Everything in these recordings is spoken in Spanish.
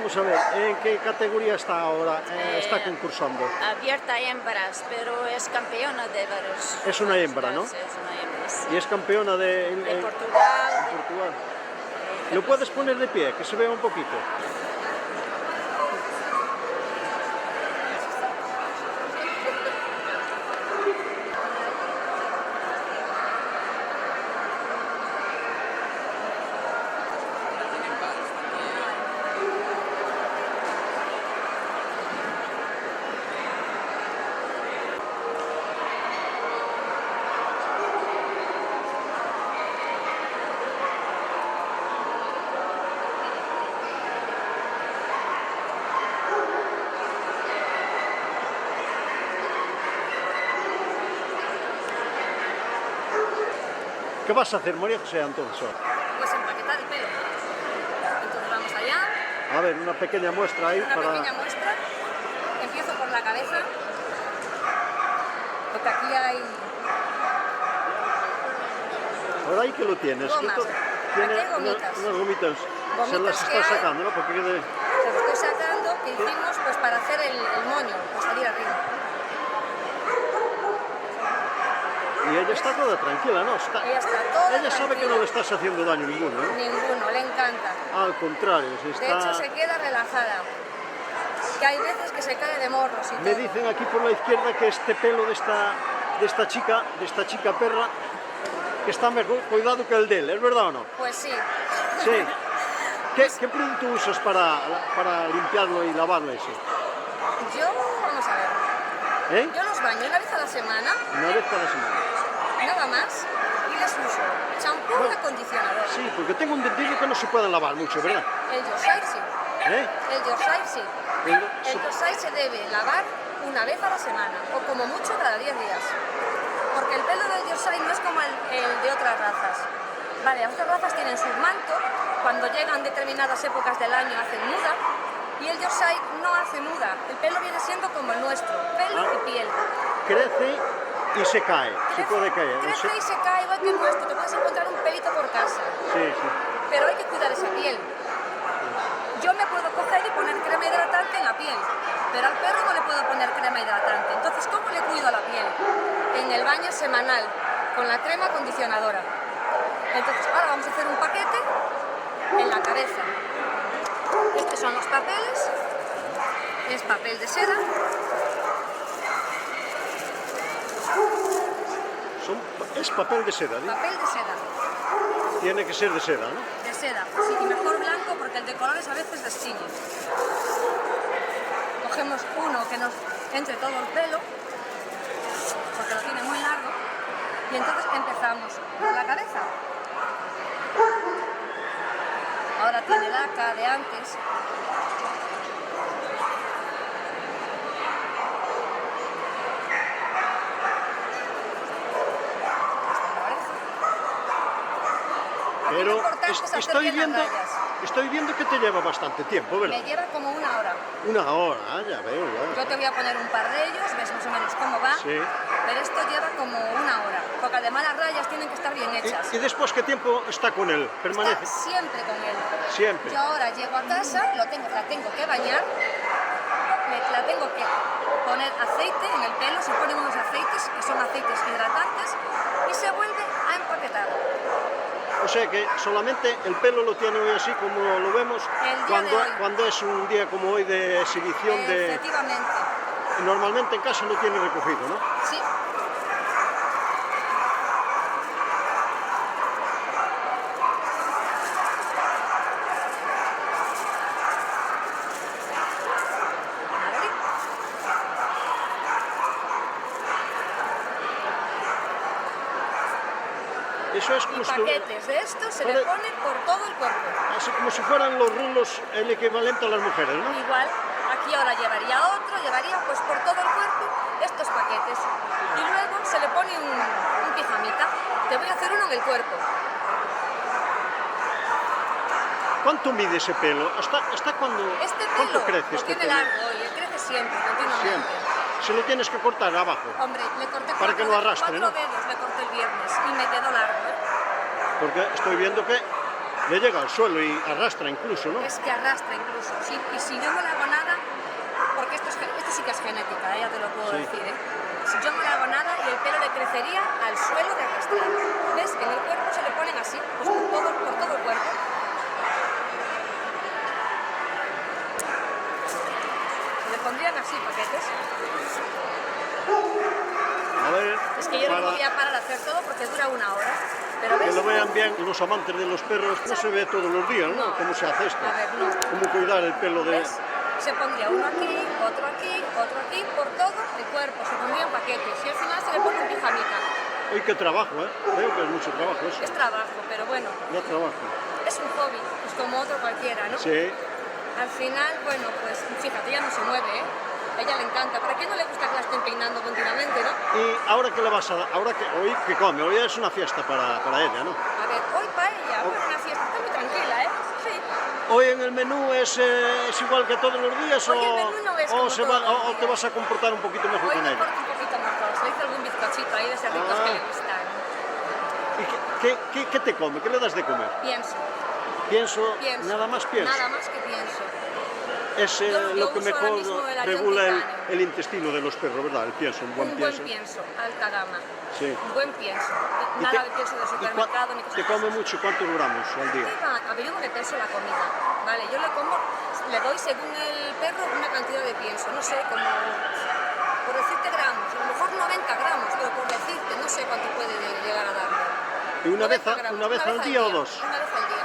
Vamos a ver, ¿en qué categoría está ahora? Está concursando. Abierta a hembras, pero es campeona de varios. Es una hembra, ¿no? Sí, es una hembra, sí. Y es campeona De de Portugal. Portugal. ¿Lo puedes poner de pie, que se vea un poquito? ¿Qué vas a hacer, María José, entonces? Pues empaquetar el pelo. Entonces vamos allá. A ver, una pequeña muestra ahí Una para... pequeña muestra. Empiezo por la cabeza. Porque aquí hay Ahora ahí que lo tienes. gomas. Tiene Aquí hay gomitas. unas gomitas. Se las Gomitas que está hay. sacando, ¿no? Porque quede... Se los estoy sacando que hicimos pues para hacer el moño, para salir arriba. Y ella está toda tranquila, ¿no? Ella está toda Ella sabe que no le estás haciendo daño ninguno, ¿no? Ninguno, le encanta. Al contrario, se De está... hecho se queda relajada. Que hay veces que se cae de morros y Me todo. dicen aquí por la izquierda que este pelo de esta chica perra, que está mejor cuidado que el de él, ¿es verdad o no? Pues sí. Sí. ¿Qué producto usas para limpiarlo y lavarlo ese? Yo, vamos a ver. ¿Eh? Yo los baño una vez a la semana, Una vez cada semana. nada más, y les uso champú y acondicionador. Sí, porque tengo entendido que no se pueden lavar mucho, ¿verdad? El Yorkshire sí. ¿Eh? El Yorkshire sí. El- El Yorkshire se debe lavar una vez a la semana, o como mucho cada 10 días. Porque el pelo del Yorkshire no es como el de otras razas. Vale, las otras razas tienen su manto, cuando llegan determinadas épocas del año hacen muda, y el Yorkshire no hace muda. El pelo viene siendo como el nuestro, pelo y piel. Crece y se cae, se puede caer. Crece y se cae igual que el nuestro, te puedes encontrar un pelito por casa. Sí, sí. Pero hay que cuidar esa piel. Yo me puedo coger y poner crema hidratante en la piel, pero al perro no le puedo poner crema hidratante. Entonces, ¿cómo le cuido a la piel? En el baño semanal, con la crema acondicionadora. Entonces, ahora vamos a hacer un paquete en la cabeza. Estos son los papeles. Es papel de seda. Es papel de seda, ¿no? Papel de seda. Tiene que ser de seda, ¿no? De seda, sí, y mejor blanco porque el de colores a veces destiñe. Cogemos uno que nos entre todo el pelo, porque lo tiene muy largo, y entonces empezamos por la cabeza. Ahora tiene laca de antes. Pero estoy estoy viendo que te lleva bastante tiempo, ¿verdad? Me lleva como una hora. Una hora, ya veo, ya. Yo te voy a poner un par de ellos, ves más o menos cómo va, Sí. pero esto lleva como una hora, porque además las rayas tienen que estar bien hechas. ¿Y después qué tiempo está con él? ¿Permanece? Está siempre con él. Siempre. Yo ahora llego a casa, la tengo que bañar, la tengo que poner aceite en el pelo, se ponen unos aceites que son aceites hidratantes y se vuelve a empaquetar. O sea que solamente el pelo lo tiene hoy así como lo vemos El día de hoy. cuando es un día como hoy de exhibición de... Efectivamente, Normalmente en casa lo tiene recogido, ¿no? sí. Eso es como Y paquetes de estos se le ponen por todo el cuerpo. así como si fueran los rulos el equivalente a las mujeres, ¿no? Igual, aquí ahora llevaría otro, llevaría pues por todo el cuerpo estos paquetes. Y luego se le pone un pijamita. Te voy a hacer uno en el cuerpo. ¿Cuánto mide ese pelo? ¿Hasta cuándo? Este ¿Cuánto pelo crece lo este tiene pelo? largo y crece siempre, continuamente. Siempre. Se lo tienes que cortar abajo, Hombre, le corté Para que no arrastre, cuatro ¿no? dedos, le corté el viernes y me quedó largo. porque estoy viendo que Le llega al suelo y arrastra incluso, ¿no? Es que arrastra incluso. Sí, y si yo no le hago nada, porque esto sí que es genética, ya te lo puedo Sí. decir, ¿eh? Si yo no le hago nada, y el pelo le crecería al suelo de arrastrar. ¿Ves? Que en el cuerpo se le ponen así, pues por todo el cuerpo. Se le pondrían así paquetes. A ver, Es que yo no para podía parar a hacer todo porque dura una hora. Pero que ves, lo vean bien los amantes de los perros, no se ve todos los días, ¿no? No. Cómo se hace esto. A ver, no. Cómo cuidar el pelo de... ¿ves? Se pondría uno aquí, otro aquí, por todo el cuerpo. Se pondrían paquetes y al final se le pone un pijamita. Uy, qué trabajo, ¿eh? Veo que es mucho trabajo eso. Es trabajo, pero bueno, Ya trabajo. es un hobby, pues como otro cualquiera, ¿no? Sí. Al final, bueno, pues fíjate, ella no se mueve, ¿eh? A ella le encanta. ¿Para qué no le gusta que la estén peinando continuamente, no? Y ahora que le vas a dar, ahora que hoy que come, hoy es una fiesta para ella, ¿no? A ver, hoy paella, hoy una fiesta, está muy tranquila, ¿eh? Sí. Hoy en el menú es igual que todos los días Hoy el menú no es como todos los o te días. vas a comportar un poquito mejor Hoy con me ella. corto un poquito mejor, se le hizo algún bizcochito ahí de esos ricos que le gustan. ¿Y qué te come? ¿Qué le das de comer? Pienso, Pienso, nada más pienso. Nada más que pienso. Es Yo lo que uso ahora mejor mismo el regula Arion el intestino de los perros, ¿verdad? El pienso, un buen Un pienso. buen pienso, alta gama. Sí. Un buen pienso. ¿Y Nada te- de pienso de y supermercado ni te cosas come así. mucho? ¿Cuántos gramos al día? A ver, yo no le peso la comida, ¿vale? Yo le como, le doy según el perro una cantidad de pienso, no sé, como, por decirte gramos, a lo mejor 90 gramos, pero por decirte, no sé cuánto puede llegar a darle. ¿Y una vez 90 gramos, una vez al día o dos? Una vez al día.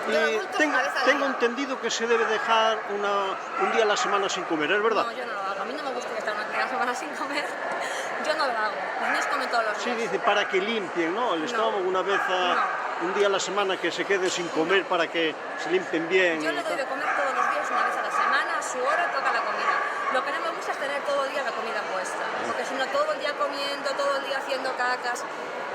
Y Yo adulto, tengo, una vez al tengo día. entendido que se debe dejar un día a la semana sin comer, ¿es verdad? No, yo no lo hago. A mí no me gusta estar una semana sin comer. Yo no lo hago. Los niños comen todos los días. Sí, dice para que limpien, ¿no? El estómago una vez un día a la semana que se queden sin comer para que se limpien bien. Yo y le doy tal. de comer todos los días, una vez a la semana, a su hora toca la comida. Lo que no me gusta es tener todo el día la comida puesta, porque si no todo el día comiendo, todo el día haciendo cacas,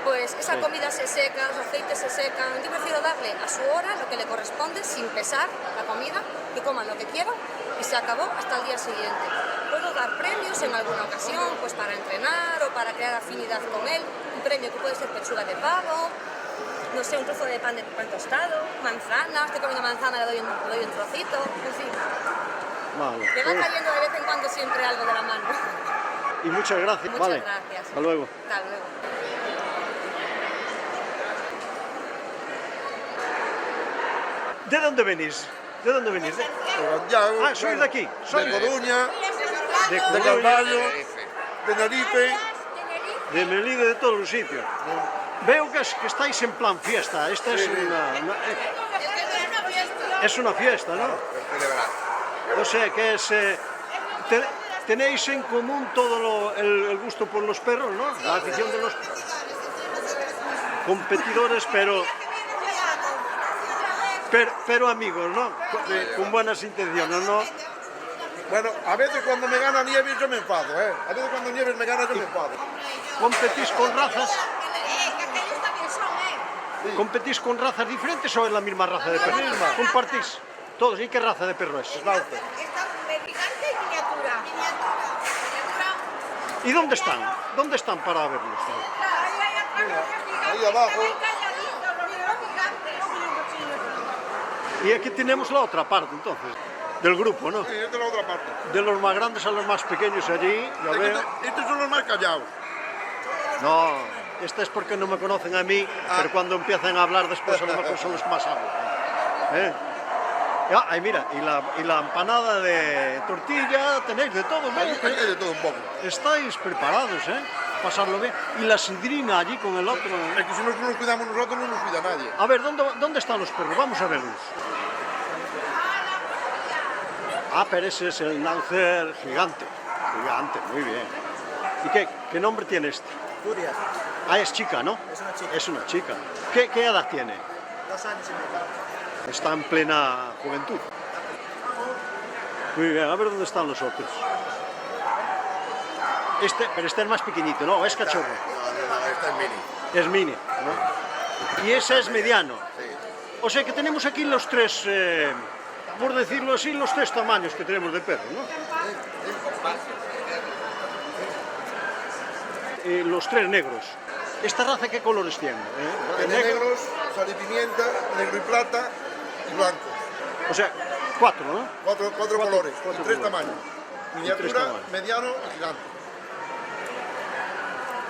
pues esa Sí. comida se seca, los aceites se secan. Yo prefiero darle a su hora lo que le corresponde sin pesar la comida, que coman lo que quieran y se acabó hasta el día siguiente. Puedo dar premios en alguna ocasión, pues para entrenar o para crear afinidad con él. Un premio que puede ser pechuga de pavo, no sé, un trozo de pan tostado, manzana, estoy comiendo manzana, le doy un trocito, en fin. Vale. Le va cayendo de vez en cuando siempre algo de la mano. Y muchas gracias. Muchas vale. gracias. Hasta luego. Hasta luego. ¿De dónde venís? ¿De dónde venís? Santiago, Ah, sois de aquí. Sois de Coruña, de de Coruña, Carballo, de Naripe. de Melide, de todos los sitios. Veo que estáis en plan fiesta. Esta es es una fiesta, ¿no? O sea que es... tenéis en común todo el gusto por los perros, ¿no? La afición de los competidores, pero amigos, ¿no? Con buenas intenciones, ¿no? Bueno, a veces cuando me gana Nieves yo me enfado, ¿eh? A veces cuando Nieves me gana yo me enfado. ¿Competís con razas? ¿Competís con razas diferentes o es la misma raza de perro? misma. ¿Compartís? Todos. ¿Y qué raza de perro es? Schnauzer. Gigante y miniatura. ¿Y dónde están? ¿Dónde están para verlos? Ahí abajo. Y aquí tenemos la otra parte, entonces, del grupo, ¿no? Sí, es de la otra parte. De los más grandes a los más pequeños allí, ya veo. Estos son los más callados. No, esta es porque no me conocen a mí, pero cuando empiezan a hablar después a lo mejor son los que más hablan. ¿Eh? Ya, ahí mira, y la empanada de tortilla, tenéis de todo, ¿no? Ahí hay de todo un poco. Estáis preparados, ¿eh? Pasarlo bien. Y la sidrina allí con el otro. ¿eh? Es que si no nos cuidamos nosotros, no nos cuida nadie. A ver, ¿dónde están los perros? Vamos a verlos. Ah, pero ese es el Schnauzer gigante. Gigante, muy bien. ¿Y qué nombre tiene este? Furia, Ah, es chica, ¿no? es una chica, Es una chica. ¿Qué edad tiene? 2 años y medio. Está en plena juventud. Muy bien, a ver dónde están los otros. Pero este es más pequeñito, ¿no? Es cachorro. No, esta es mini. Es mini, ¿no? Y ese es mediano. O sea que tenemos aquí los tres, por decirlo así, los tres tamaños que tenemos de perro, ¿no? Los tres negros. ¿Esta raza qué colores tiene? Tiene negros, sal y pimienta, negro y plata y blanco. O sea, 4, ¿no? Cuatro colores, cuatro y 3 colores. tamaños. tres Miniatura, tamaños. mediano y gigante.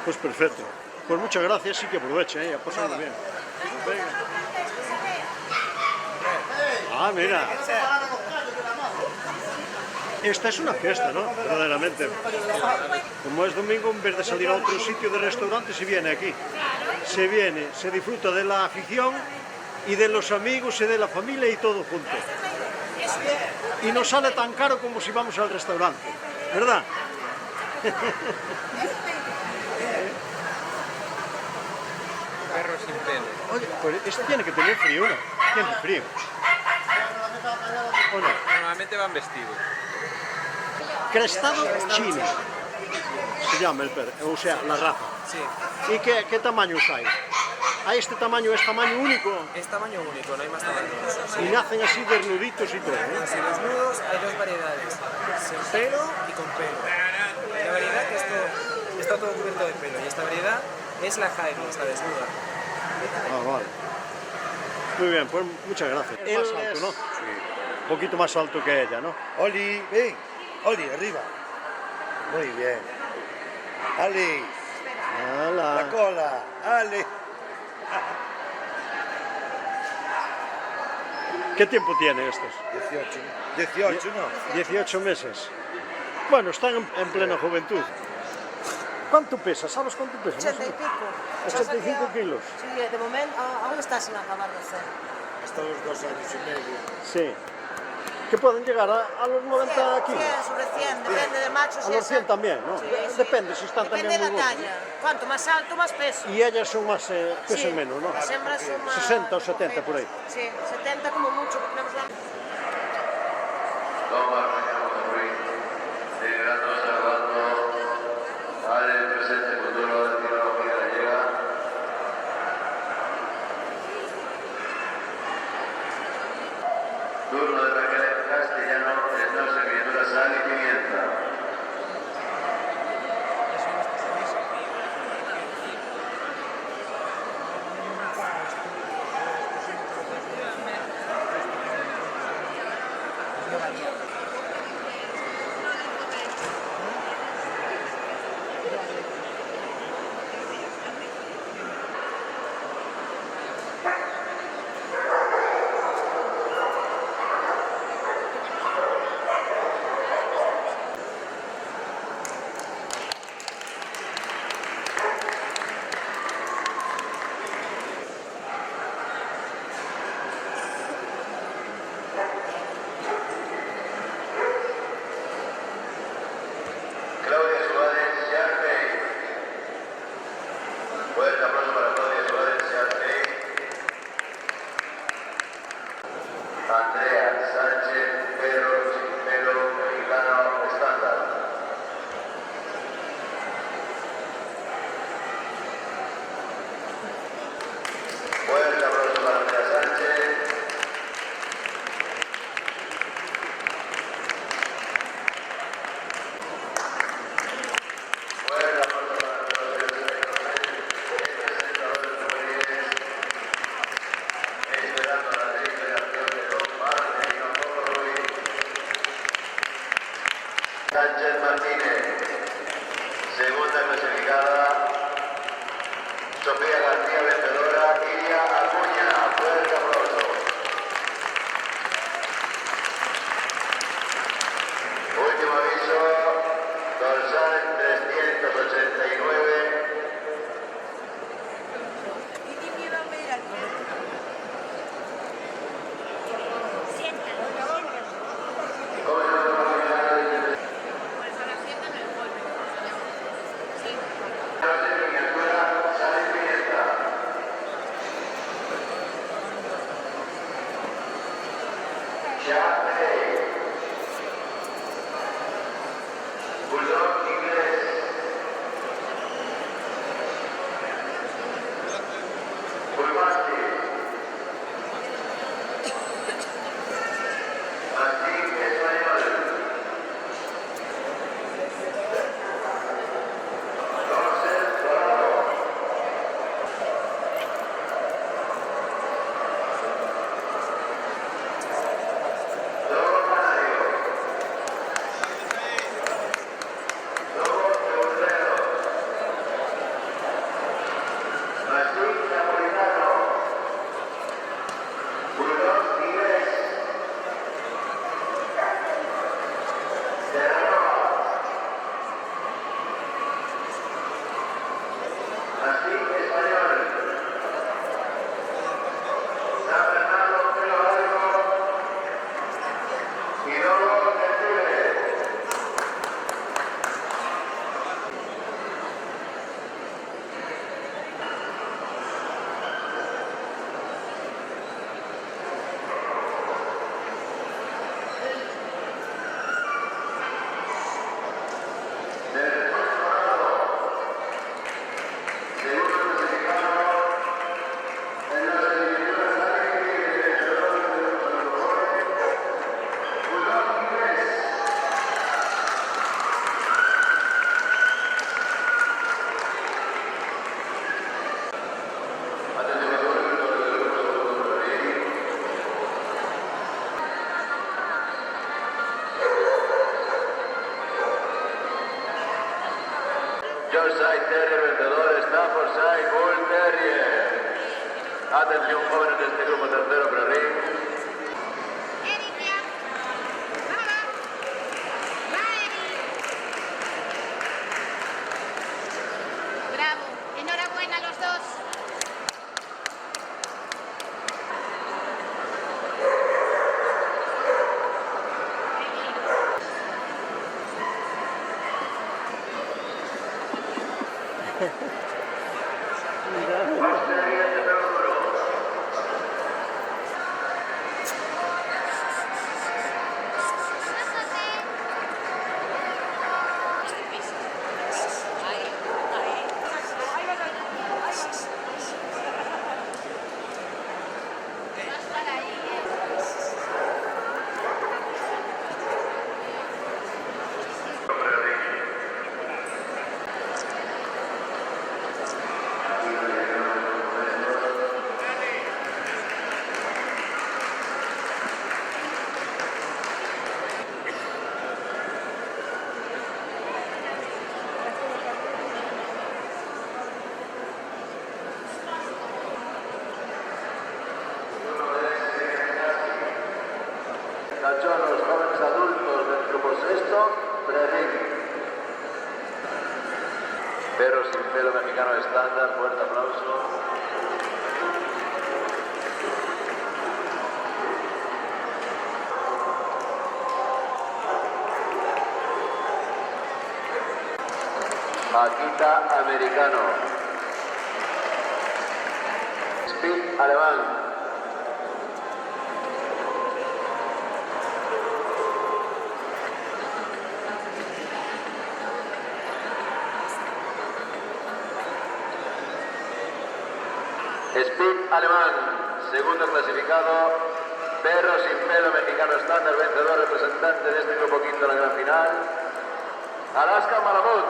Pues perfecto. Pues muchas gracias y que aproveche, a pasarlo bien. Venga. Ah, mira. Esta es una fiesta, ¿no? Verdaderamente. Como es domingo, en vez de salir a otro sitio de restaurante, se viene aquí. Se viene, se disfruta de la afición y de los amigos y de la familia y todo junto. Y no sale tan caro como si vamos al restaurante, ¿verdad? Perro sin pelo. Oye, pues este tiene que tener frío, ¿no? Tiene frío. ¿O no? Normalmente van vestidos. Crestado chino se llama el perro, o sea, la raza. Sí, ¿Y qué tamaños hay? ¿Hay este tamaño, es tamaño único? es tamaño único, no hay más tamaños. Y nacen así desnuditos y todo, ¿no? Así, desnudos hay dos variedades, sin pelo y con pelo. La variedad que está todo cubierto de pelo y esta variedad es la Jaime, está desnuda. Ah, vale. Muy bien, pues muchas gracias. Es más alto, ¿no? Sí. Un poquito más alto que ella, ¿no? Oli, ven. Oli, arriba. Muy bien. Ali, la ¡Hala! cola. Ali. ¿Qué tiempo tiene estos? 18. 18, ¿no? 18 meses. Bueno, están en plena juventud. ¿Cuánto pesa? ¿Sabes cuánto pesa? 80 y pico. 85 kilos. Sí, de momento aún está sin acabar de hacer. Hasta los 2 años y medio. Sí. Que pueden llegar a los 90 kilos. 100 sobre 100, depende del macho. A los 100 también, ¿no? Sí, sí. Depende si están Depende también de muy la gordos. talla. Cuanto más alto, más peso. Y ellas son más, pesan Sí, menos, ¿no? las hembras son más... 60 o 70 por ahí. Sí, 70 como mucho, porque tenemos la... Celebrando, salvando al presente futuro de la tecnología gallega. Turno de Raquel Castellano, en dos escrituras sal y pimienta. Claudia Suárez Yarpey. Fuerte aplauso para Claudia Suárez Yarpey. Andrea Sánchez Perro, Chimpero, Mexicano Estándar. Fuerte aplauso para Andrea Sánchez. Fuerte aplauso para esperando la liberación de Don Martín y Don Ruiz. Sánchez Martínez, segunda clasificada. Sofía García, vencedora. Iria Acuña, fuerte aplauso. Último aviso, dorsal 389. Bulldog inglés. Atención jóvenes de este grupo tercero, Prerrín. Erika. Nada. Va, Eri. Bravo. Enhorabuena a los dos. Cachorros, jóvenes adultos del grupo sexto, Prerrín. Perro sin pelo mexicano estándar, fuerte aplauso. Makita americano. Speed alemán. Speed alemán, segundo clasificado, Perro sin pelo mexicano estándar, vencedor representante de este grupo quinto en la gran final, Alaska Malamut.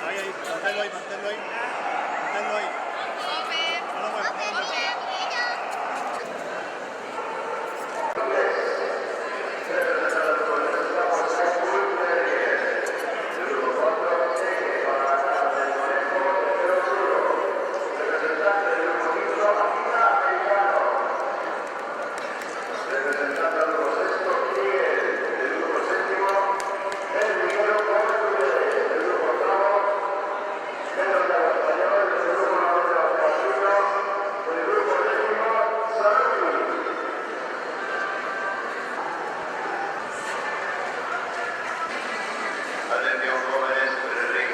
Ahí, manténlo ahí, manténlo ahí. Manténlo ahí. No lo muevas, no lo muevas. Atención jóvenes, Prerrín.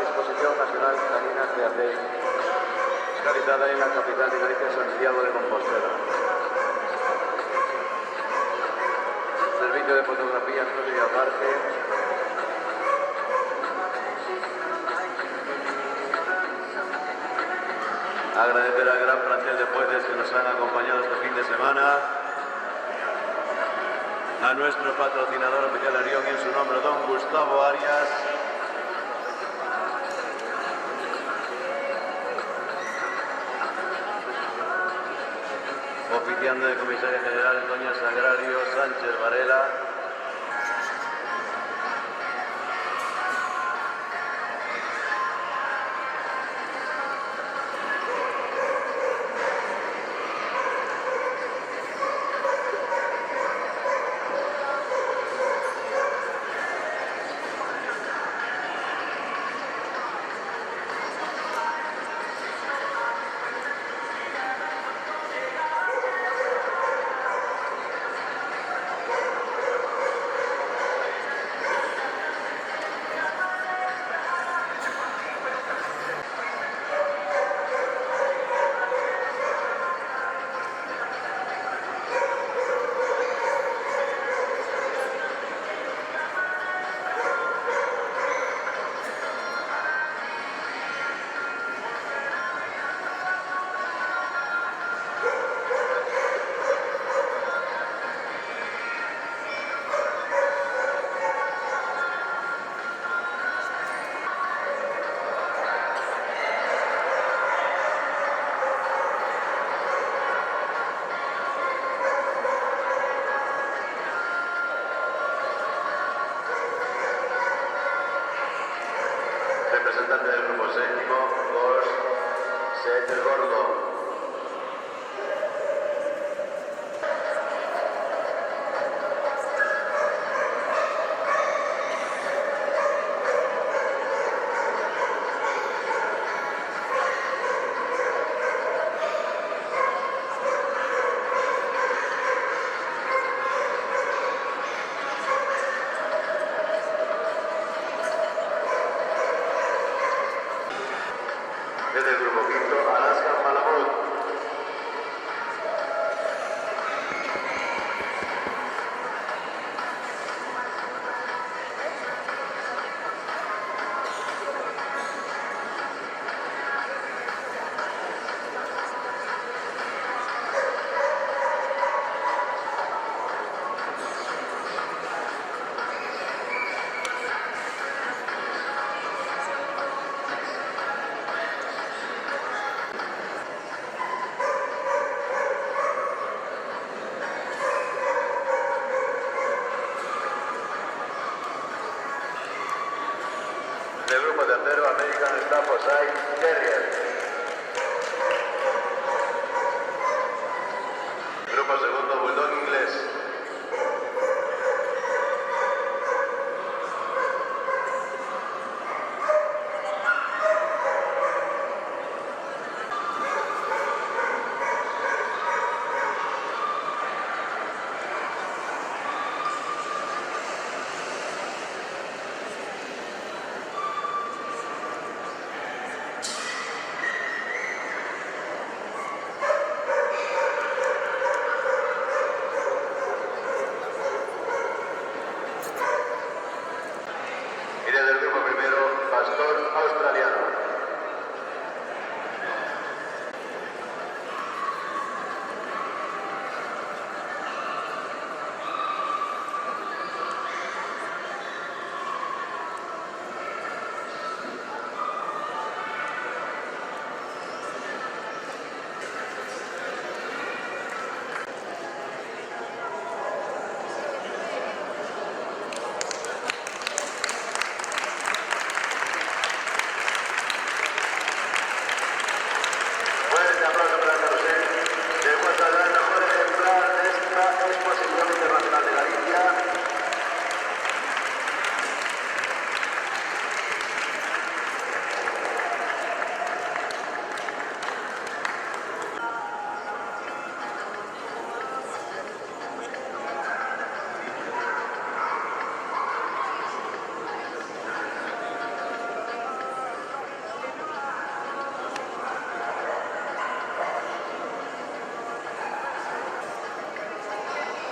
Exposición Nacional Caninas de Atey, realizada en la capital de Galicia, Santiago de Compostela. Servicio de fotografía, no y aparte. Agradecer al gran plantel de jueces que nos han acompañado este fin de semana. A nuestro patrocinador oficial Arión y en su nombre don Gustavo Arias. Oficiando de comisaria general doña Sagrario Sánchez Varela.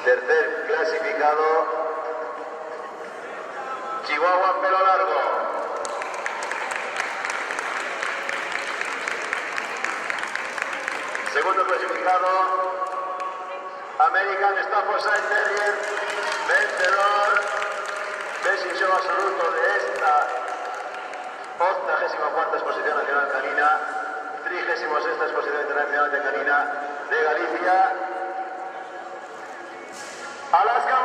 Tercer clasificado, Chihuahua Pelo Largo. Segundo clasificado, American Staffordshire Terrier, vencedor del show absoluto de esta 84ª Exposición Nacional Canina, 36ª Exposición Internacional de Canina de Galicia, Alaska